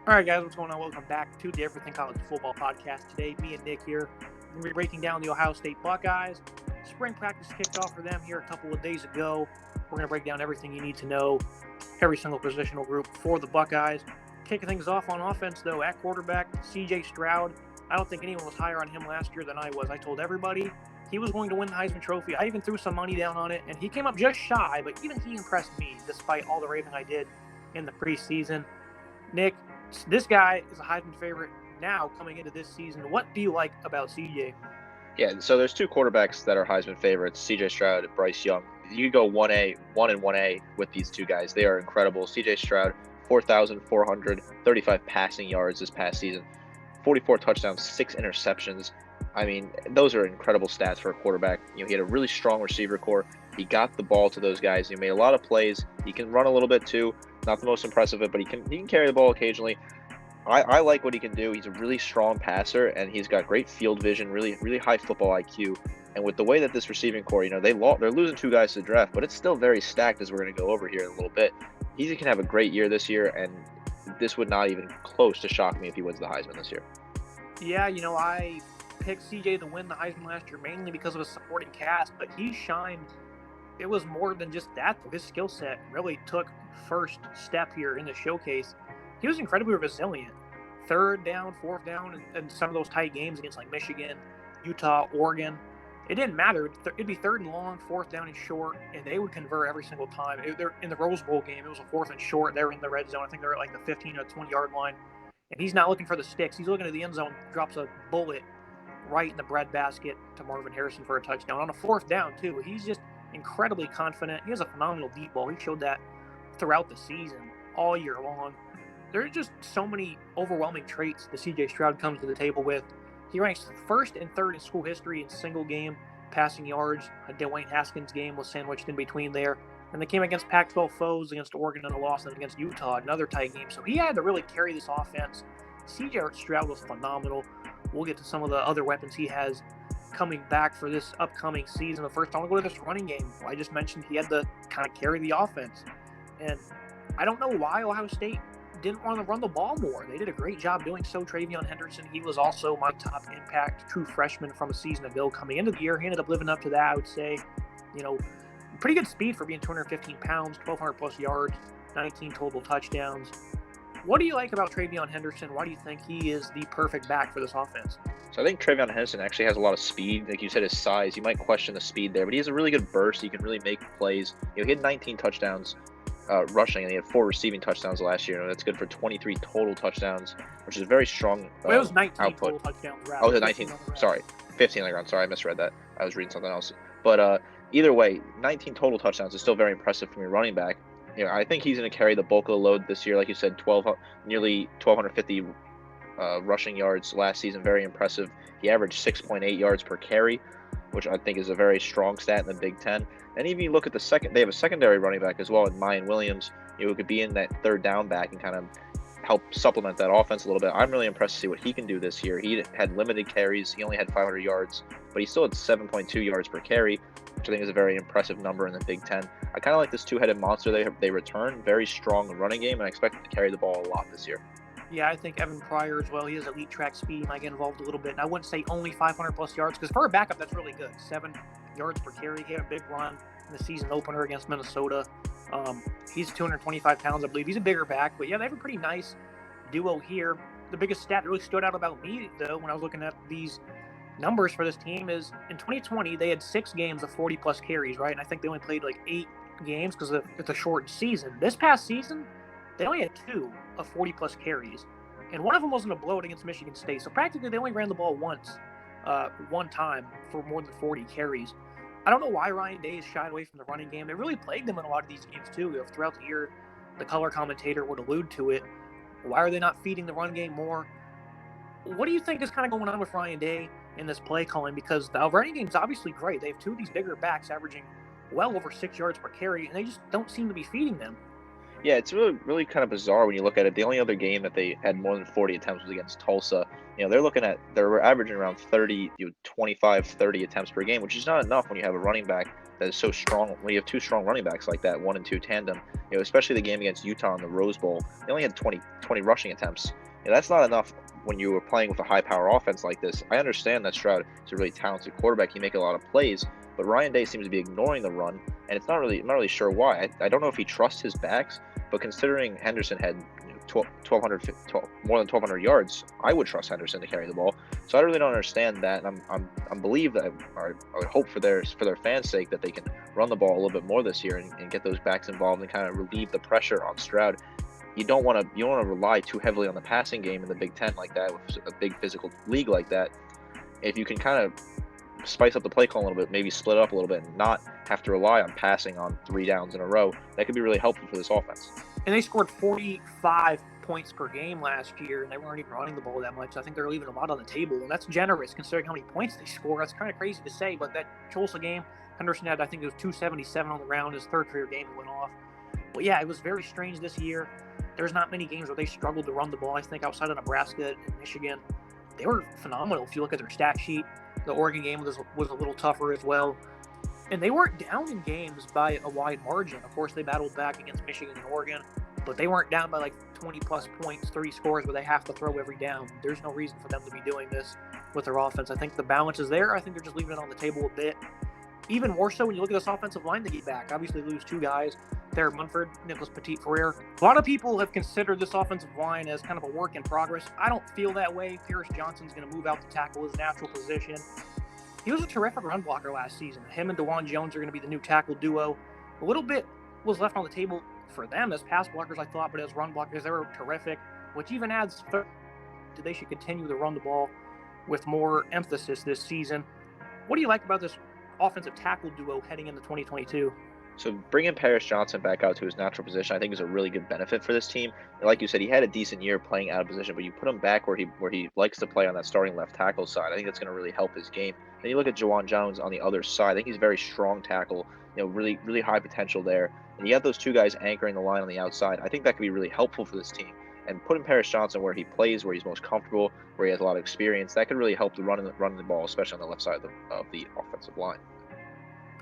All right, guys, what's going on? Welcome back to the Everything College Football Podcast. Today, me and Nick here, we're going to be breaking down the Ohio State Buckeyes. Spring practice kicked off for them here a couple of days ago. We're going to break down everything you need to know, every single positional group for the Buckeyes. Kicking things off on offense, though, at quarterback, C.J. Stroud. I don't think anyone was higher on him last year than I was. I told everybody he was going to win the Heisman Trophy. I even threw some money down on it, and he came up just shy, but even he impressed me despite all the raving I did in the preseason. Nick, this guy is a Heisman favorite now coming into this season. What do you like about CJ? Yeah, so there's two quarterbacks that are Heisman favorites, C.J. Stroud and Bryce Young. You go 1A, 1 and 1A with these two guys. They are incredible. C.J. Stroud, 4,435 passing yards this past season, 44 touchdowns, 6 interceptions. I mean, those are incredible stats for a quarterback. He had a really strong receiver core. He got the ball to those guys. He made a lot of plays. He can run a little bit too. Not the most impressive of it, but he can carry the ball occasionally. I like what he can do. He's a really strong passer, and he's got great field vision, really high football IQ. And with the way that this receiving core, they're losing two guys to the draft, but it's still very stacked, as we're going to go over here in a little bit. He can have a great year this year, and this would not even close to shock me if he wins the Heisman this year. Yeah, I picked CJ to win the Heisman last year mainly because of his supporting cast, but he shined. It was more than just that. His skill set really took first step here in the showcase. He was incredibly resilient. Third down, fourth down, and some of those tight games against like Michigan, Utah, Oregon. It didn't matter. It'd be third and long, fourth down and short, and they would convert every single time. They're in the Rose Bowl game. It was a fourth and short. They were in the red zone. I think they're at like the 15 or 20-yard line. And he's not looking for the sticks. He's looking at the end zone, drops a bullet right in the breadbasket to Marvin Harrison for a touchdown. On a fourth down, too. He's just incredibly confident. He has a phenomenal deep ball. He showed that throughout the season, all year long. There are just so many overwhelming traits that C.J. Stroud comes to the table with. He ranks first and third in school history in single game passing yards. A Dwayne Haskins game was sandwiched in between there. And they came against Pac-12 foes, against Oregon in a loss, and against Utah, another tight game. So he had to really carry this offense. C.J. Stroud was phenomenal. We'll get to some of the other weapons he has coming back for this upcoming season. But first, I want to go to this running game. I just mentioned he had to kind of carry the offense. And I don't know why Ohio State didn't want to run the ball more. They did a great job doing so. TreVeyon Henderson, he was also my top impact true freshman from a season ago coming into the year. He ended up living up to that, I would say. Pretty good speed for being 215 pounds, 1,200 plus yards, 19 total touchdowns. What do you like about TreVeyon Henderson? Why do you think he is the perfect back for this offense? So I think TreVeyon Henderson actually has a lot of speed. Like you said, his size, you might question the speed there, but he has a really good burst. He can really make plays. He had 19 touchdowns rushing, and he had 4 receiving touchdowns last year. And that's good for 23 total touchdowns, which is a very strong it was 19 output. Total touchdowns. Oh, it was 19. Sorry, 15 on the ground. Sorry, I misread that. I was reading something else. But either way, 19 total touchdowns is still very impressive from your running back. I think he's going to carry the bulk of the load this year. Like you said, nearly 1,250 rushing yards last season. Very impressive. He averaged 6.8 yards per carry, which I think is a very strong stat in the Big Ten. And even you look at they have a secondary running back as well in Miyan Williams, who could be in that third down back and kind of help supplement that offense a little bit. I'm really impressed to see what he can do this year. He had limited carries. He only had 500 yards, but he still had 7.2 yards per carry, which I think is a very impressive number in the Big Ten. I kind of like this two-headed monster they return. Very strong running game, and I expect him to carry the ball a lot this year. Yeah, I think Evan Pryor as well. He has elite track speed. He might get involved a little bit. And I wouldn't say only 500 plus yards, because for a backup, that's really good. 7 yards per carry. He had a big run in the season opener against Minnesota. He's 225 pounds, I believe. He's a bigger back, but yeah, they have a pretty nice duo here. The biggest stat that really stood out about me, though, when I was looking at these numbers for this team is in 2020, they had 6 games of 40 plus carries, right? And I think they only played like 8 games because it's a short season. This past season, they only had 2 of 40 plus carries, and one of them wasn't a blowout against Michigan State. So practically, they only ran the ball one time for more than 40 carries. I don't know why Ryan Day has shied away from the running game. They really plagued them in a lot of these games too. Throughout the year, the color commentator would allude to it. Why are they not feeding the run game more? What do you think is kind of going on with Ryan Day in this play calling? Because the running game is obviously great. They have 2 of these bigger backs averaging well over 6 yards per carry, and they just don't seem to be feeding them. Yeah, it's really kind of bizarre when you look at it. The only other game that they had more than 40 attempts was against Tulsa. They're averaging around 25, 30 attempts per game, which is not enough when you have a running back that is so strong. When you have two strong running backs like that, 1 and 2 tandem, especially the game against Utah in the Rose Bowl, they only had 20 rushing attempts. That's not enough when you were playing with a high power offense like this. I understand that Stroud is a really talented quarterback. He make a lot of plays, but Ryan Day seems to be ignoring the run, and I'm not really sure why. I don't know if he trusts his backs, but considering Henderson had more than 1,200 yards, I would trust Henderson to carry the ball. So I really don't understand that. And I'm believe that I would hope for their fans' sake that they can run the ball a little bit more this year and get those backs involved and kind of relieve the pressure on Stroud. You don't want to rely too heavily on the passing game in the Big Ten like that, with a big physical league like that. If you can kind of spice up the play call a little bit, maybe split it up a little bit, and not have to rely on passing on 3 downs in a row, that could be really helpful for this offense. And they scored 45 points per game last year, and they weren't even running the ball that much. I think they're leaving a lot on the table, and that's generous considering how many points they score. That's kind of crazy to say, but that Tulsa game, Henderson had, I think it was 277 on the round, his third career game went off. But yeah, it was very strange this year. There's not many games where they struggled to run the ball. I think outside of Nebraska and Michigan, they were phenomenal. If you look at their stat sheet, the Oregon game was a little tougher as well. And they weren't down in games by a wide margin. Of course, they battled back against Michigan and Oregon, but they weren't down by like 20-plus points, 30 scores where they have to throw every down. There's no reason for them to be doing this with their offense. I think the balance is there. I think they're just leaving it on the table a bit. Even more so when you look at this offensive line they get back. Obviously, lose 2 guys, Thayer Munford, Nicholas Petit-Frere. A lot of people have considered this offensive line as kind of a work in progress. I don't feel that way. Pierce Johnson's going to move out to tackle his natural position. He was a terrific run blocker last season. Him and Dawand Jones are going to be the new tackle duo. A little bit was left on the table for them as pass blockers, I thought, but as run blockers, they were terrific, which even adds they should continue to run the ball with more emphasis this season. What do you like about this offensive tackle duo heading into 2022? So bringing Paris Johnson back out to his natural position, I think, is a really good benefit for this team. And like you said, he had a decent year playing out of position, but you put him back where he likes to play on that starting left tackle side. I think that's going to really help his game. Then you look at Dawand Jones on the other side. I think he's a very strong tackle. Really, really high potential there. And you have those 2 guys anchoring the line on the outside. I think that could be really helpful for this team. And putting Paris Johnson where he plays, where he's most comfortable, where he has a lot of experience, that could really help the running the ball, especially on the left side of the offensive line.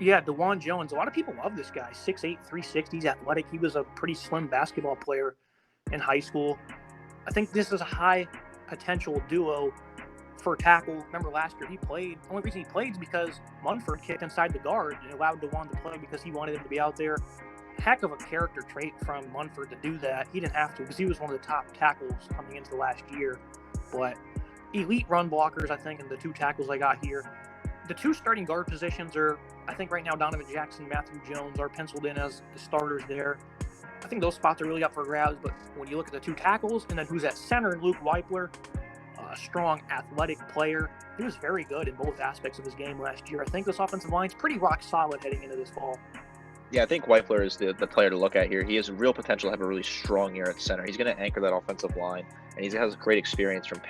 Yeah, Dawand Jones, a lot of people love this guy. 6'8", 360, he's athletic. He was a pretty slim basketball player in high school. I think this is a high potential duo for tackle. Remember last year he played. The only reason he played is because Munford kicked inside the guard and allowed Dawand to play because he wanted him to be out there. Heck of a character trait from Munford to do that. He didn't have to because he was one of the top tackles coming into the last year. But elite run blockers, I think, and the 2 tackles I got here. The 2 starting guard positions are, I think right now, Donovan Jackson, Matthew Jones are penciled in as the starters there. I think those spots are really up for grabs, but when you look at the 2 tackles and then who's at center, Luke Wypler, a strong athletic player. He was very good in both aspects of his game last year. I think this offensive line's pretty rock solid heading into this fall. Yeah, I think Wypler is the player to look at here. He has real potential to have a really strong year at center. He's going to anchor that offensive line, and he has great experience from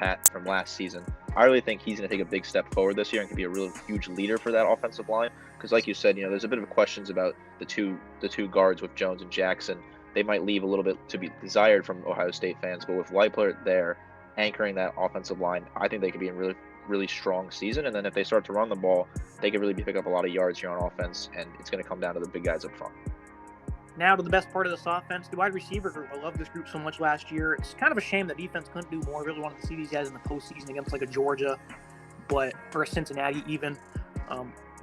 last season. I really think he's going to take a big step forward this year and can be a really huge leader for that offensive line. Because, like you said, there's a bit of questions about the two guards with Jones and Jackson. They might leave a little bit to be desired from Ohio State fans, but with Wypler there anchoring that offensive line, I think they could be in really, really strong season. And then if they start to run the ball, they could really pick up a lot of yards here on offense, and it's going to come down to the big guys up front. Now to the best part of this offense, the wide receiver group. I loved this group so much last year. It's kind of a shame that defense couldn't do more. I really wanted to see these guys in the postseason against like a Georgia, or a Cincinnati even.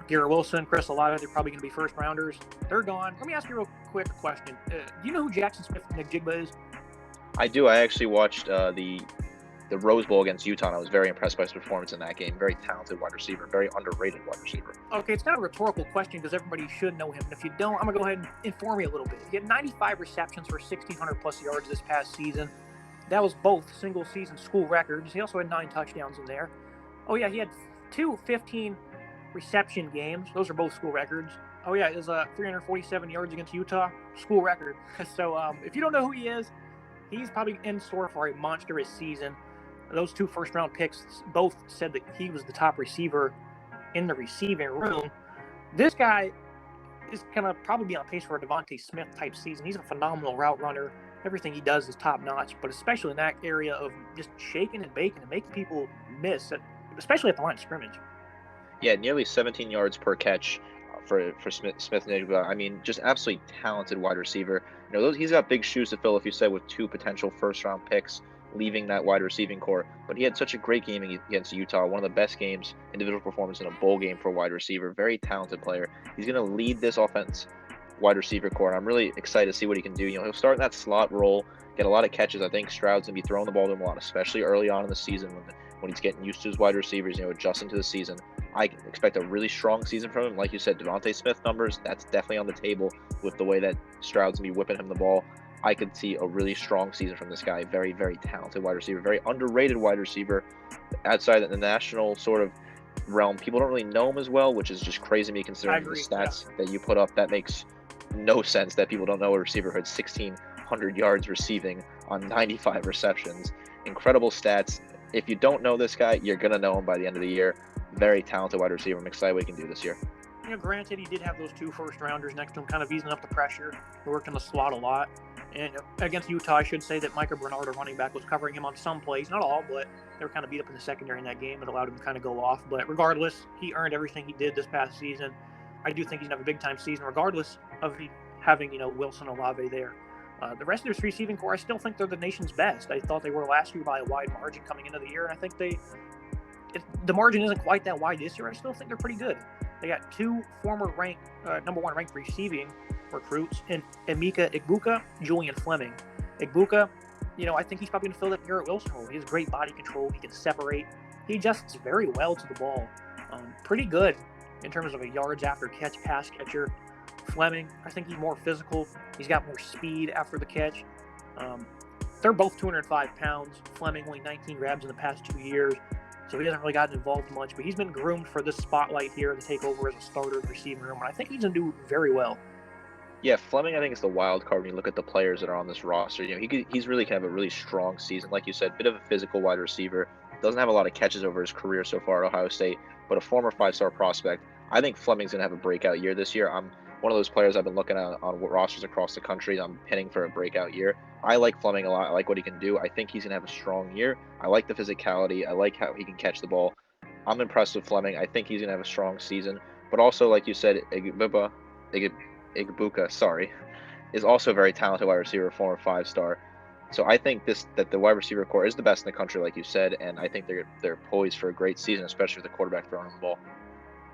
Garrett Wilson, Chris Olave, they're probably going to be first rounders. They're gone. Let me ask you a real quick question. Do you know who Jackson Smith-Njigba is? I do. I actually watched the Rose Bowl against Utah, and I was very impressed by his performance in that game. Very talented wide receiver, very underrated wide receiver. Okay, it's kind of a rhetorical question because everybody should know him. And if you don't, I'm going to go ahead and inform you a little bit. He had 95 receptions for 1,600-plus yards this past season. That was both single-season school records. He also had 9 touchdowns in there. Oh, yeah, he had 2 15-reception games. Those are both school records. Oh, yeah, it was 347 yards against Utah, school record. So if you don't know who he is, he's probably in store for a monstrous season. Those 2 first-round picks both said that he was the top receiver in the receiving room. This guy is going to probably be on pace for a Devontae Smith-type season. He's a phenomenal route runner. Everything he does is top-notch, but especially in that area of just shaking and baking and making people miss, especially at the line of scrimmage. Yeah, nearly 17 yards per catch, for Smith Nigba. I mean, just absolutely talented wide receiver. He's got big shoes to fill, if you said, with 2 potential first-round picks leaving that wide receiving core. But he had such a great game against Utah, one of the best games, individual performance in a bowl game for a wide receiver. Very talented player. He's going to lead this offense wide receiver core, and I'm really excited to see what he can do. He'll start in that slot role, get a lot of catches. I think Stroud's going to be throwing the ball to him a lot, especially early on in the season when he's getting used to his wide receivers, adjusting to the season. I expect a really strong season from him. Like you said, Devontae Smith numbers, that's definitely on the table with the way that Stroud's going to be whipping him the ball. I could see a really strong season from this guy. Very, very talented wide receiver, very underrated wide receiver. Outside of the national sort of realm, people don't really know him as well, which is just crazy to me considering the stats that you put up. That makes no sense that people don't know a receiver who had 1,600 yards receiving on 95 receptions. Incredible stats. If you don't know this guy, you're going to know him by the end of the year. Very talented wide receiver. I'm excited what he can do this year. Granted, he did have those 2 first-rounders next to him, kind of easing up the pressure. He worked in the slot a lot. And against Utah, I should say that Micah Bernard, a running back, was covering him on some plays. Not all, but they were kind of beat up in the secondary in that game. It allowed him to kind of go off. But regardless, he earned everything he did this past season. I do think he's going to have a big-time season, regardless of having, Wilson Olave there. The rest of this receiving core, I still think they're the nation's best. I thought they were last year by a wide margin coming into the year, and I think the margin isn't quite that wide this year. I still think they're pretty good. They got 2 former number 1 ranked receiving recruits in Emeka Egbuka, Julian Fleming. Egbuka, I think he's probably going to fill that Garrett Wilson role. He has great body control. He can separate. He adjusts very well to the ball. Pretty good in terms of a yards after catch pass catcher. Fleming, I think he's more physical. He's got more speed after the catch. They're both 205 pounds. Fleming only 19 grabs in the past 2 years. So he hasn't really gotten involved much, but he's been groomed for this spotlight here to take over as a starter in the receiving room, and I think he's going to do very well. Yeah, Fleming, I think, is the wild card when you look at the players that are on this roster. He's really kind of a really strong season. Like you said, bit of a physical wide receiver. Doesn't have a lot of catches over his career so far at Ohio State, but a former 5-star prospect. I think Fleming's going to have a breakout year this year. I'm one of those players I've been looking at on rosters across the country. I'm pinning for a breakout year. I like Fleming a lot. I like what he can do. I think he's going to have a strong year. I like the physicality. I like how he can catch the ball. I'm impressed with Fleming. I think he's going to have a strong season. But also, like you said, Egbuka, is also a very talented wide receiver, former 5-star. So I think that the wide receiver core is the best in the country, like you said, and I think they're poised for a great season, especially with the quarterback throwing the ball.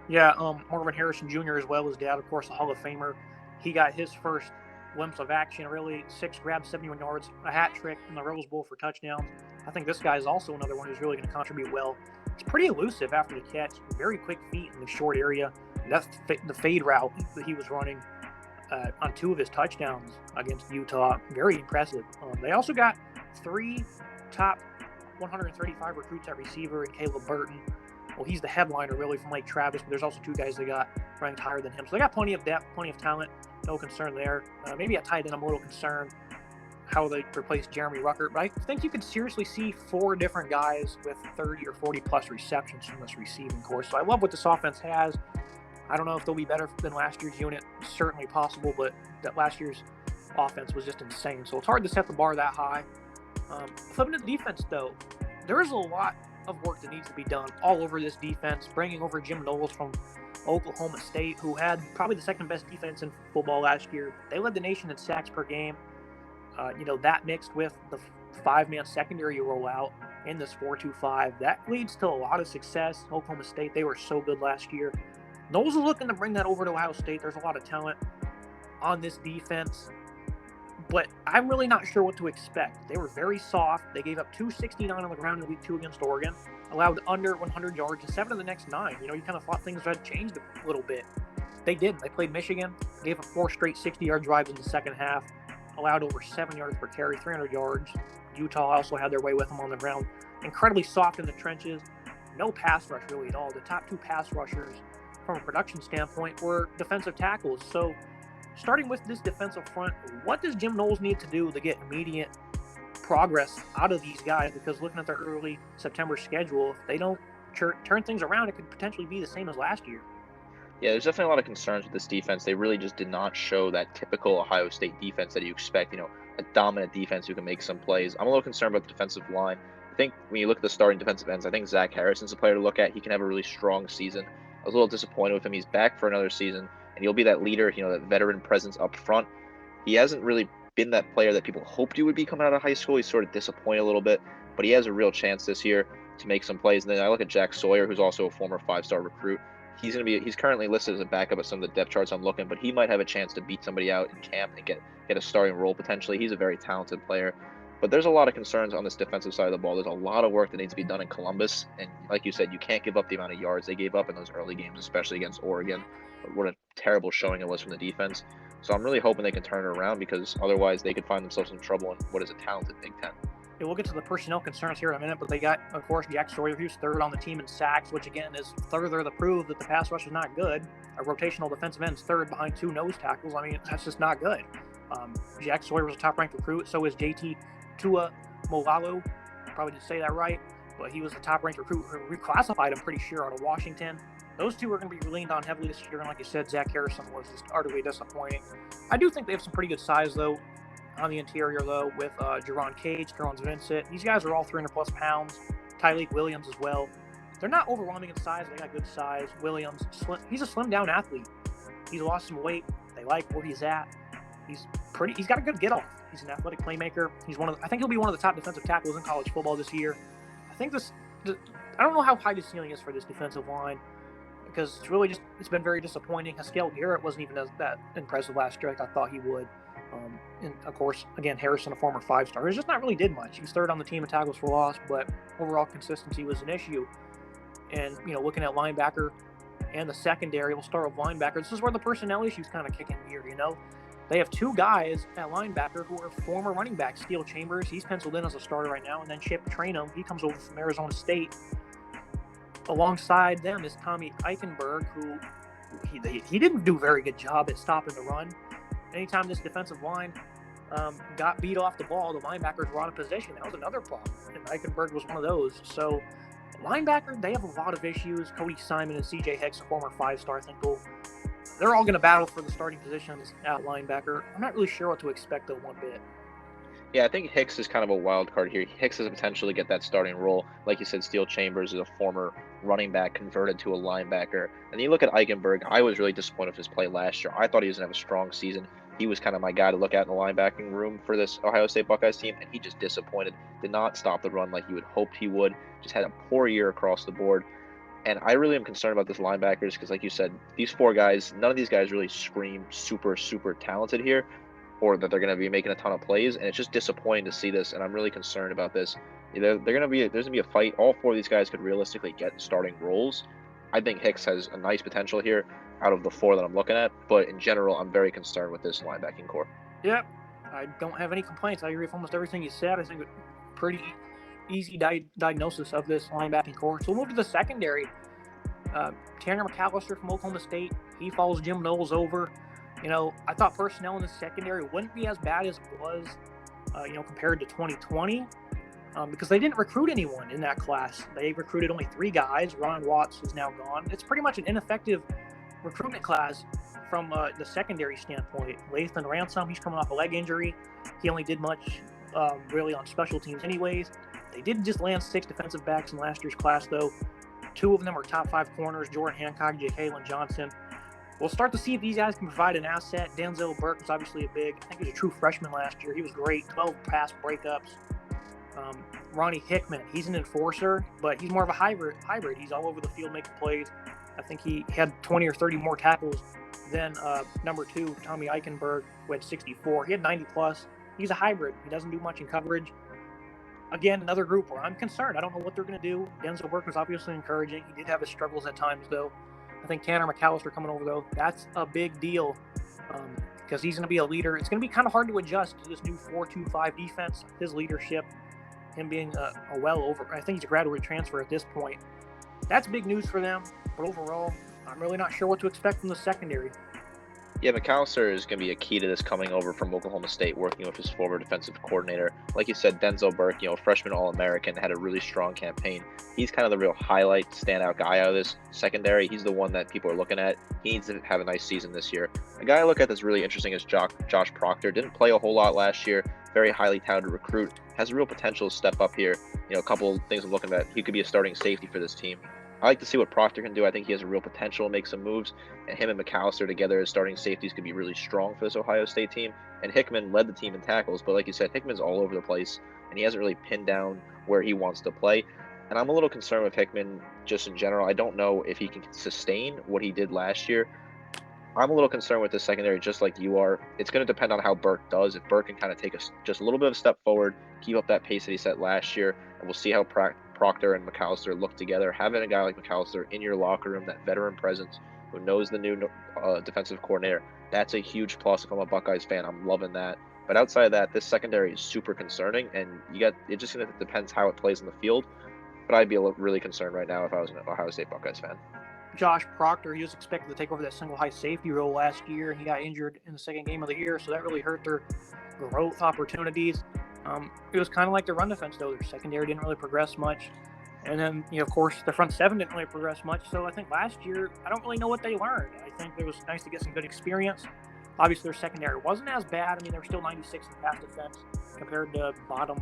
Yeah, Marvin Harrison Jr. as well, his dad, of course, a Hall of Famer. He got his first glimpse of action, really. 6 grabs, 71 yards, a hat trick in the Rose Bowl for touchdowns. I think this guy is also another one who's really going to contribute well. He's pretty elusive after the catch, very quick feet in the short area. That's the fade route that he was running on 2 of his touchdowns against Utah. Very impressive. They also got 3 top 135 recruits at receiver in Caleb Burton. Well, he's the headliner, really, from Lake Travis, but there's also 2 guys that got ranked higher than him. So they got plenty of depth, plenty of talent. No concern there. Maybe at tight end, I'm a little concerned how they replaced Jeremy Ruckert, but I think you could seriously see 4 different guys with 30 or 40-plus receptions from this receiving core. So I love what this offense has. I don't know if they'll be better than last year's unit. Certainly possible, but that last year's offense was just insane. So it's hard to set the bar that high. Flipping to the defense, though, there is a lot of work that needs to be done all over this defense. Bringing over Jim Knowles from Oklahoma State, who had probably the second best defense in football last year. They led the nation in sacks per game. That mixed with the 5-man secondary rollout in this 4-2-5, that leads to a lot of success. Oklahoma State, they were so good last year. Knowles is looking to bring that over to Ohio State. There's a lot of talent on this defense, but I'm really not sure what to expect. They were very soft. They gave up 269 on the ground in week 2 against Oregon, allowed under 100 yards in 7 of the next 9. You kind of thought things had changed a little bit. They didn't. They played Michigan, gave up 4 straight 60-yard drives in the second half, allowed over 7 yards per carry, 300 yards. Utah also had their way with them on the ground. Incredibly soft in the trenches. No pass rush really at all. The top 2 pass rushers from a production standpoint were defensive tackles. So starting with this defensive front, what does Jim Knowles need to do to get immediate progress out of these guys? Because looking at their early September schedule, if they don't turn things around, it could potentially be the same as last year. Yeah, there's definitely a lot of concerns with this defense. They really just did not show that typical Ohio State defense that you expect, a dominant defense who can make some plays. I'm a little concerned about the defensive line. I think when you look at the starting defensive ends, I think Zach Harrison's a player to look at. He can have a really strong season. I was a little disappointed with him. He's back for another season. and he'll be that leader, that veteran presence up front. He hasn't really been that player that people hoped he would be coming out of high school. He's sort of disappointed a little bit, but he has a real chance this year to make some plays. And then I look at Jack Sawyer, who's also a former 5-star recruit. He's currently listed as a backup at some of the depth charts I'm looking, but he might have a chance to beat somebody out in camp and get a starting role potentially. He's a very talented player. But there's a lot of concerns on this defensive side of the ball. There's a lot of work that needs to be done in Columbus. And like you said, you can't give up the amount of yards they gave up in those early games, especially against Oregon. What a terrible showing it was from the defense. So I'm really hoping they can turn it around, because otherwise they could find themselves in trouble in what is a talented Big Ten. Yeah, we'll get to the personnel concerns here in a minute, but they got, of course, Jack Sawyer, who's third on the team in sacks, which again is further the proof that the pass rush is not good. A rotational defensive end is third behind 2 nose tackles. I mean, that's just not good. Jack Sawyer was a top-ranked recruit. So is JT Tuimoloau. Probably didn't say that right, but he was the top-ranked recruit. We classified him pretty sure out of Washington. Those two are going to be leaned on heavily this year, and like you said, Zach Harrison was just utterly disappointing. I do think they have some pretty good size, though, on the interior, though, with Jerron Cage, Terrence Vincent. These guys are all 300-plus pounds. Tyleek Williams as well. They're not overwhelming in size. They got good size. Williams, he's a slim-down athlete. He's lost some weight. They like where he's at. He's got a good get-off. He's an athletic playmaker. I think he'll be one of the top defensive tackles in college football this year. I think I don't know how high the ceiling is for this defensive line, because it's been very disappointing. Haskell Garrett wasn't even that impressive last year like I thought he would. And of course, again, Harrison, a former 5-star, just not really did much. He was third on the team in tackles for loss, but overall consistency was an issue. And, looking at linebacker and the secondary, we'll start with linebacker. This is where the personnel issues kind of kick in here, They have 2 guys at linebacker who are former running backs. Steel Chambers, he's penciled in as a starter right now, and then Chip Trainum, he comes over from Arizona State. Alongside them is Tommy Eichenberg, who he didn't do a very good job at stopping the run. Anytime this defensive line got beat off the ball, the linebackers were out of position. That was another problem, and Eichenberg was one of those. So linebacker, they have a lot of issues. Cody Simon and CJ Hicks, a former 5-star, I think they're all going to battle for the starting positions at linebacker. I'm not really sure what to expect, though, one bit. Yeah, I think Hicks is kind of a wild card here. Hicks has the potential to get that starting role. Like you said, Steel Chambers is a former running back converted to a linebacker. And you look at Eichenberg, I was really disappointed with his play last year. I thought he was going to have a strong season. He was kind of my guy to look at in the linebacking room for this Ohio State Buckeyes team, and he just disappointed. Did not stop the run like you would hoped he would. Just had a poor year across the board. And I really am concerned about this linebackers because, like you said, these 4 guys, none of these guys really scream super, super talented here, or that they're going to be making a ton of plays. And it's just disappointing to see this, and I'm really concerned about this. There's going to be a fight. All 4 of these guys could realistically get starting roles. I think Hicks has a nice potential here out of the 4 that I'm looking at, but in general, I'm very concerned with this linebacking core. Yeah, I don't have any complaints. I agree with almost everything you said. I think it's pretty easy diagnosis of this linebacking core. So we'll move to the secondary. Tanner McCalister from Oklahoma State, he follows Jim Knowles over. I thought personnel in the secondary wouldn't be as bad as it was, compared to 2020, because they didn't recruit anyone in that class. They recruited only 3 guys. Ron Watts is now gone. It's pretty much an ineffective recruitment class from the secondary standpoint. Lathan Ransom, he's coming off a leg injury. He only did much really on special teams anyways. They did just land 6 defensive backs in last year's class, though. 2 of them are top 5 corners, Jordan Hancock, Jalen Johnson. We'll start to see if these guys can provide an asset. Denzel Burke was obviously I think he was a true freshman last year. He was great, 12 pass breakups. Ronnie Hickman, he's an enforcer, but he's more of a hybrid. He's all over the field making plays. I think he had 20 or 30 more tackles than number 2, Tommy Eichenberg, who had 64. He had 90+. He's a hybrid. He doesn't do much in coverage. Again, another group where I'm concerned. I don't know what they're going to do. Denzel Burke was obviously encouraging. He did have his struggles at times, though. I think Tanner McCalister coming over, though, that's a big deal because he's going to be a leader. It's going to be kind of hard to adjust to this new 4-2-5 defense, his leadership, him being I think he's a graduate transfer at this point. That's big news for them, but overall, I'm really not sure what to expect from the secondary. Yeah, McCalister is going to be a key to this coming over from Oklahoma State, working with his former defensive coordinator. Like you said, Denzel Burke, freshman All-American, had a really strong campaign. He's kind of the real highlight, standout guy out of this secondary. He's the one that people are looking at. He needs to have a nice season this year. A guy I look at that's really interesting is Josh Proctor. Didn't play a whole lot last year. Very highly touted recruit. Has a real potential to step up here. A couple things I'm looking at. He could be a starting safety for this team. I like to see what Proctor can do. I think he has a real potential to make some moves, and him and McCalister together as starting safeties could be really strong for this Ohio State team. And Hickman led the team in tackles, but like you said, Hickman's all over the place, and he hasn't really pinned down where he wants to play. And I'm a little concerned with Hickman just in general. I don't know if he can sustain what he did last year. I'm a little concerned with the secondary, just like you are. It's going to depend on how Burke does. If Burke can kind of take just a little bit of a step forward, keep up that pace that he set last year, and we'll see how Proctor and McCalister look together. Having a guy like McCalister in your locker room, that veteran presence, who knows the new defensive coordinator, that's a huge plus. If I'm a Buckeyes fan, I'm loving that. But outside of that, this secondary is super concerning, and it just going to depends how it plays in the field. But I'd be really concerned right now if I was an Ohio State Buckeyes fan. Josh Proctor, he was expected to take over that single high safety role last year, and he got injured in the second game of the year, so that really hurt their growth opportunities. It was kind of like the run defense, though. Their secondary didn't really progress much. And then, of course, the front seven didn't really progress much. So I think last year, I don't really know what they learned. I think it was nice to get some good experience. Obviously, their secondary wasn't as bad. I mean, they were still 96 in pass defense compared to bottom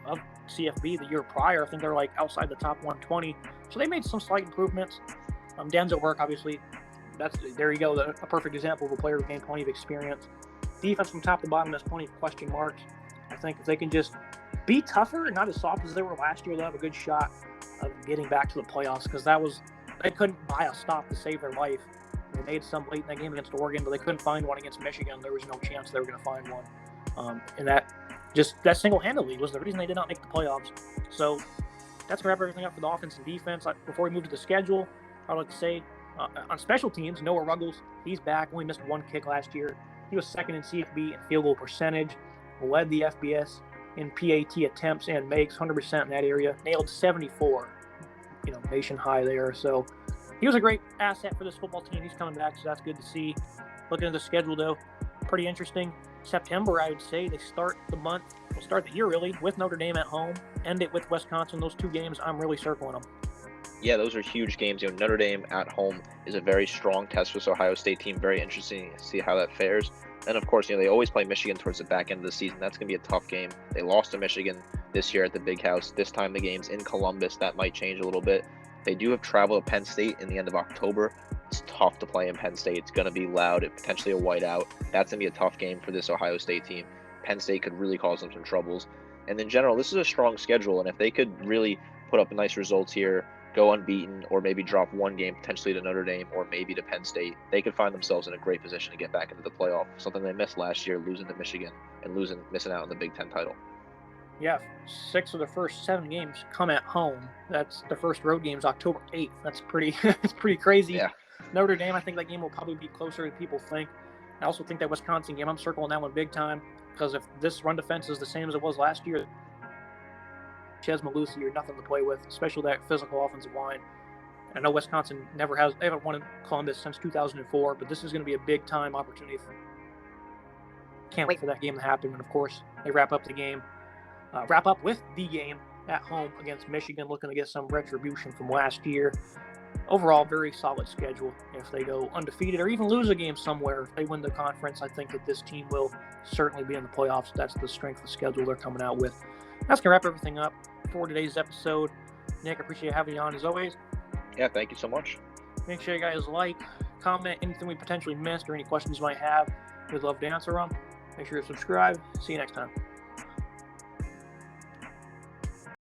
of CFB the year prior. I think they were like outside the top 120. So they made some slight improvements. Denzel Burke, obviously, there you go, a perfect example of a player who gained plenty of experience. Defense from top to bottom has plenty of question marks. I think if they can just be tougher and not as soft as they were last year, they'll have a good shot of getting back to the playoffs, because they couldn't buy a stop to save their life. They made some late in that game against Oregon, but they couldn't find one against Michigan. There was no chance they were going to find one. And that single-handedly was the reason they did not make the playoffs. So that's going to wrap everything up for the offense and defense. Before we move to the schedule, I'd like to say on special teams, Noah Ruggles, he's back. Only missed one kick last year. He was second in CFB in field goal percentage, led the FBS in PAT attempts and makes, 100% in that area, nailed 74, nation high there. So he was a great asset for this football team. He's coming back, so that's good to see. Looking at the schedule, though, pretty interesting. September, I would say, they start the year really with Notre Dame at home, end it with Wisconsin. Those two games, I'm really circling them. Yeah, those are huge games. Notre Dame at home is a very strong test for this Ohio State team. Very interesting to see how that fares. And of course, they always play Michigan towards the back end of the season. That's going to be a tough game. They lost to Michigan this year at the Big House. This time the game's in Columbus. That might change a little bit. They do have travel to Penn State in the end of October. It's tough to play in Penn State. It's going to be loud, potentially a whiteout. That's going to be a tough game for this Ohio State team. Penn State could really cause them some troubles. And in general, this is a strong schedule. And if they could really put up nice results here, go unbeaten, or maybe drop one game potentially to Notre Dame or maybe to Penn State, they could find themselves in a great position to get back into the playoff, something they missed last year, losing to Michigan and missing out on the Big Ten title. Yeah, 6 of the first 7 games come at home. That's the first road game's October 8th. That's pretty it's pretty crazy. Yeah. Notre Dame, I think that game will probably be closer than people think. I also think that Wisconsin game, I'm circling that one big time, because if this run defense is the same as it was last year, Mcalister, you're nothing to play with, especially that physical offensive line. I know Wisconsin they haven't won in Columbus since 2004, but this is going to be a big time opportunity. Can't wait for that game to happen. And of course, they wrap up with the game at home against Michigan, looking to get some retribution from last year. Overall, very solid schedule. If they go undefeated or even lose a game somewhere, if they win the conference, I think that this team will certainly be in the playoffs. That's the strength of the schedule they're coming out with. That's going to wrap everything up for today's episode. Nick, I appreciate having you on as always. Yeah, thank you so much. Make sure you guys like, comment anything we potentially missed or any questions you might have. We'd love to answer them. Make sure to subscribe. See you next time.